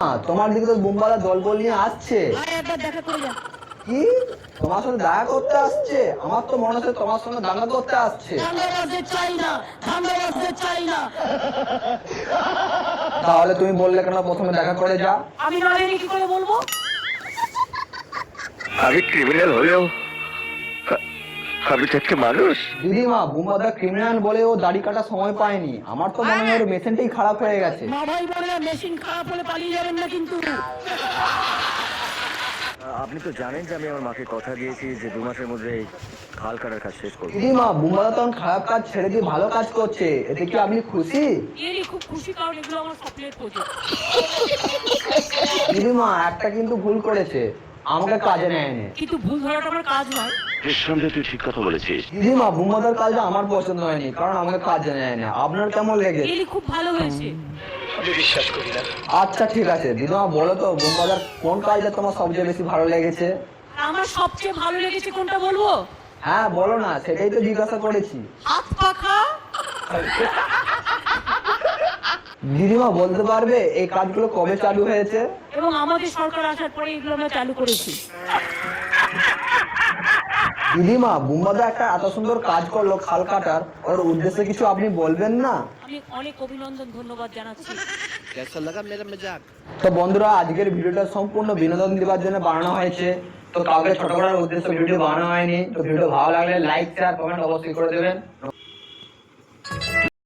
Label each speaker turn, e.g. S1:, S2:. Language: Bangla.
S1: তোমার দিকে তো বুমবালা দলবল নিয়ে আসছে। কি তোমার সাথে দেখা করতে আসছে? আমার তো মনে হচ্ছে তোমার সঙ্গে দাঙ্গা করতে আসছে। তাহলে তুমি বললে কেন প্রথমে দেখা করে যা?
S2: আমি না জানি কি করে বলবো?
S3: আমি ক্রিমিনাল হলেও আমি তো একটা মানুষ।
S1: দিদিমা, বুমবাদা ক্রিমিনাল বলে ও দাড়ি কাটা সময় পায়নি। আমার তো মনে হয় ওর মেশিনটাই খারাপ হয়ে গেছে।
S2: মা ভাই বলে মেশিন খারাপ হলে পালিয়ে যাবেন না কিন্তু।
S3: আপনি তো জানেন যে আমি আমার মাকে কথা দিয়েছি যে 2 মাসের মধ্যে খাল কাটার কাজ শেষ করবো।
S1: দিদিমা, বুমবাদা তখন খারাপ কাজ ছেড়ে দিয়ে ভালো কাজ করছে, এতে কি আপনি খুশি?
S2: এরই খুব খুশি, কারণ এগুলো আমার স্বপ্নের প্রজেক্ট।
S1: দিদিমা, একটা কিন্তু ভুল করেছে, আমাকে কাজে নেয়নি।
S2: কিন্তু ভুল ধরাটা আমার কাজ নয়।
S3: নিঃসন্দেহে তুই ঠিক কথা বলেছিস।
S1: দিদিমা, বুমবাদার কাজটা আমার পছন্দ হয়নি, কারণ আমাকে কাজে নেয় না। আপনার কেমন লেগেছে?
S2: এরই খুব ভালো হয়েছে।
S3: আমি বিশ্বাস করি না।
S1: আচ্ছা ঠিক আছে, দিদিমা বলো তো বুমবাদার কোন কাজটা তোমার সবচেয়ে বেশি ভালো লেগেছে?
S2: আমার সবচেয়ে ভালো লেগেছে কোনটা বলবো?
S1: হ্যাঁ বলো না, সেটাই তো জিজ্ঞাসা করেছি।
S2: হাত পাখা।
S1: দিদিমা বলতে পারবে এই কাজগুলো কবে চালু হয়েছে?
S2: এবং আমাদের সরকার আসার পরে এগুলো আমরা চালু করেছি।
S1: দিদিমা, বুমবাদা একটা এত সুন্দর কাজ করলো খাল কাটার, ওর উদ্দেশ্যে কিছু আপনি বলবেন না?
S2: আমি অনেক অভিনন্দন ধন্যবাদ জানাচ্ছি।
S1: তো বন্ধুরা, আজকের ভিডিওটা সম্পূর্ণ বিনোদন দেওয়ার জন্য বানানো হয়েছে। তো কাউকে ছোট করার উদ্দেশ্যে ভিডিও বানানো হয়নি। তো ভিডিও ভালো লাগলে লাইক শেয়ার কমেন্ট অবশ্যই করে দেবেন।